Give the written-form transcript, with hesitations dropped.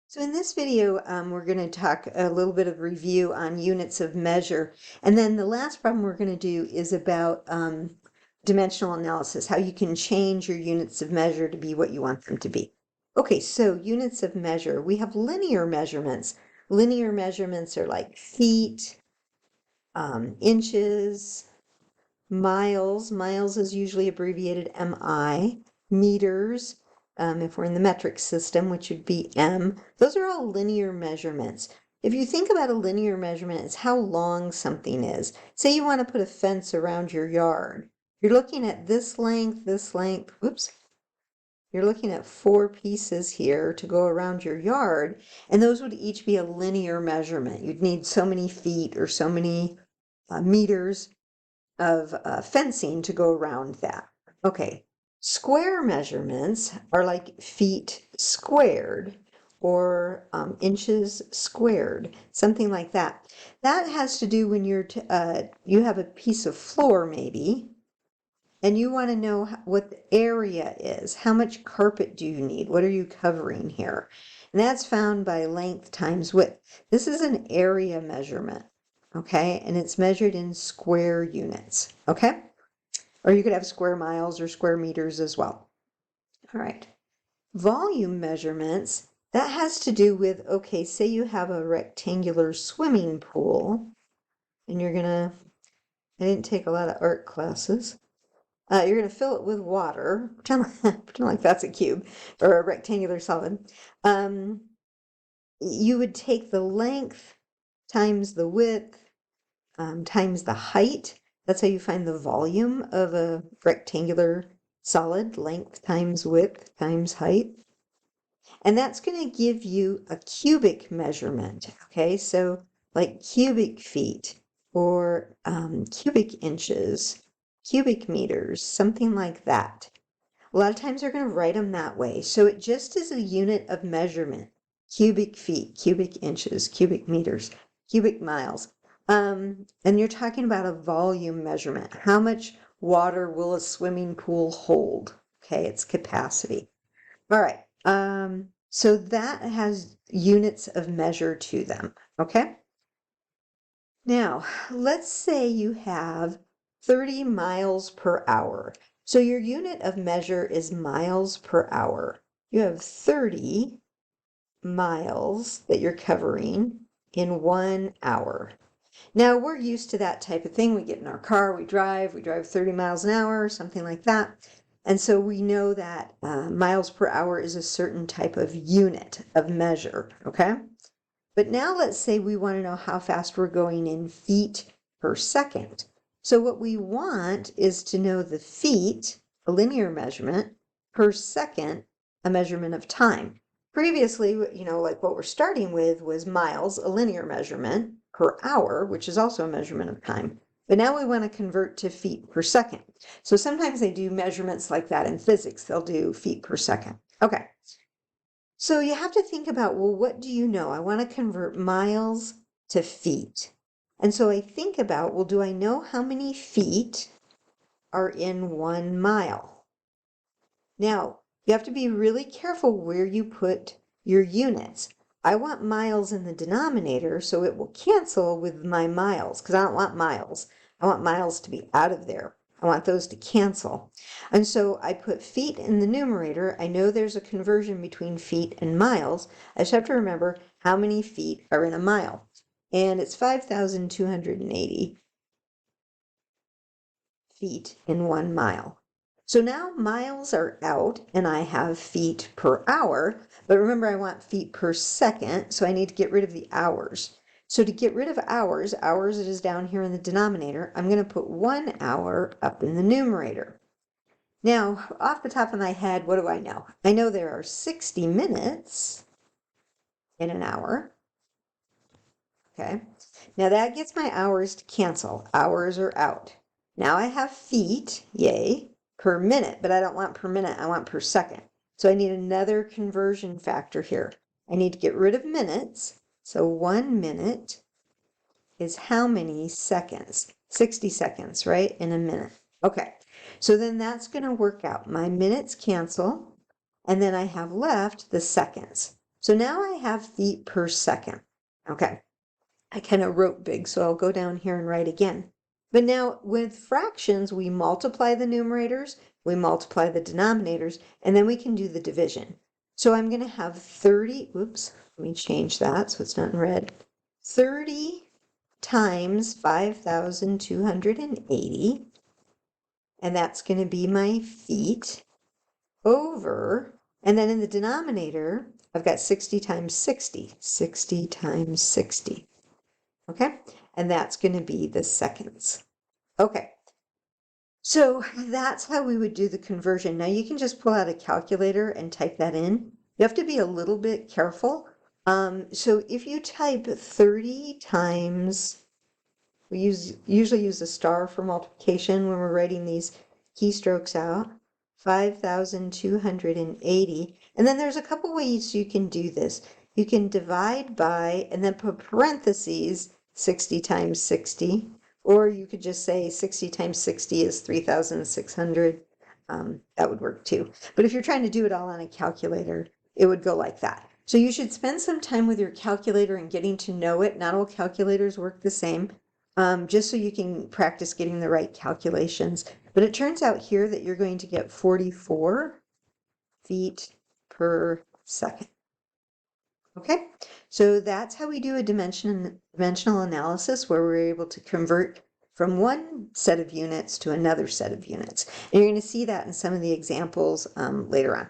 So in this video, we're going to talk a little bit of review on units of measure. And then the last problem we're going to do is about dimensional analysis, how you can change your units of measure to be what you want them to be. Okay, so units of measure. We have linear measurements. Linear measurements are like feet, inches, miles. Miles is usually abbreviated MI, meters, if we're in the metric system, which would be M. Those are all linear measurements. If you think about a linear measurement, it's how long something is. Say you want to put a fence around your yard. You're looking at this length, whoops. You're looking at 4 pieces here to go around your yard, and those would each be a linear measurement. You'd need so many feet or so many meters of fencing to go around that. Okay, square measurements are like feet squared or inches squared, something like that. That has to do when you have a piece of floor maybe, and you want to know what the area is. How much carpet do you need? What are you covering here? And that's found by length times width. This is an area measurement, okay? And it's measured in square units, okay? Or you could have square miles or square meters as well. All right. Volume measurements, that has to do with, okay, say you have a rectangular swimming pool, and I didn't take a lot of art classes. You're going to fill it with water, pretend like that's a cube or a rectangular solid. You would take the length times the width times the height. That's how you find the volume of a rectangular solid, length times width times height. And that's going to give you a cubic measurement, okay? So like cubic feet or cubic inches, cubic meters, something like that. A lot of times they're going to write them that way. So it just is a unit of measurement. Cubic feet, cubic inches, cubic meters, cubic miles. And you're talking about a volume measurement. How much water will a swimming pool hold? Okay, its capacity. All right. So that has units of measure to them. Okay. Now, let's say you have 30 miles per hour. So your unit of measure is miles per hour. You have 30 miles that you're covering in 1 hour. Now we're used to that type of thing. We get in our car, we drive 30 miles an hour, something like that. And so we know that miles per hour is a certain type of unit of measure, okay? But now let's say we want to know how fast we're going in feet per second. So what we want is to know the feet, a linear measurement, per second, a measurement of time. Previously, like what we're starting with was miles, a linear measurement, per hour, which is also a measurement of time. But now we want to convert to feet per second. So sometimes they do measurements like that in physics. They'll do feet per second. Okay. So you have to think about, well, what do you know? I want to convert miles to feet. And so I think about, well, do I know how many feet are in 1 mile? Now, you have to be really careful where you put your units. I want miles in the denominator, so it will cancel with my miles, because I don't want miles. I want miles to be out of there. I want those to cancel. And so I put feet in the numerator. I know there's a conversion between feet and miles. I just have to remember how many feet are in a mile. And it's 5,280 feet in 1 mile. So now miles are out and I have feet per hour, but remember I want feet per second, so I need to get rid of the hours. So to get rid of hours, it is down here in the denominator, I'm going to put 1 hour up in the numerator. Now, off the top of my head, what do I know? I know there are 60 minutes in an hour. Okay, now that gets my hours to cancel. Hours are out. Now I have feet, yay, per minute, but I don't want per minute, I want per second. So I need another conversion factor here. I need to get rid of minutes. So 1 minute is how many seconds? 60 seconds, right? In a minute. Okay, so then that's going to work out. My minutes cancel, and then I have left the seconds. So now I have feet per second. Okay, I kind of wrote big, so I'll go down here and write again. But now with fractions, we multiply the numerators, we multiply the denominators, and then we can do the division. So I'm going to have 30, oops, let me change that so it's not in red. 30 times 5,280, and that's going to be my feet, over, and then in the denominator, I've got 60 times 60, 60 times 60. Okay, and that's going to be the seconds. Okay, so that's how we would do the conversion. Now you can just pull out a calculator and type that in. You have to be a little bit careful. So if you type 30 times, we usually use a star for multiplication when we're writing these keystrokes out, 5,280. And then there's a couple ways you can do this. You can divide by and then put parentheses 60 times 60, or you could just say 60 times 60 is 3,600. That would work too. But if you're trying to do it all on a calculator, it would go like that. So you should spend some time with your calculator and getting to know it. Not all calculators work the same, just so you can practice getting the right calculations. But it turns out here that you're going to get 44 feet per second. Okay, so that's how we do a dimensional analysis, where we're able to convert from one set of units to another set of units. And you're going to see that in some of the examples later on.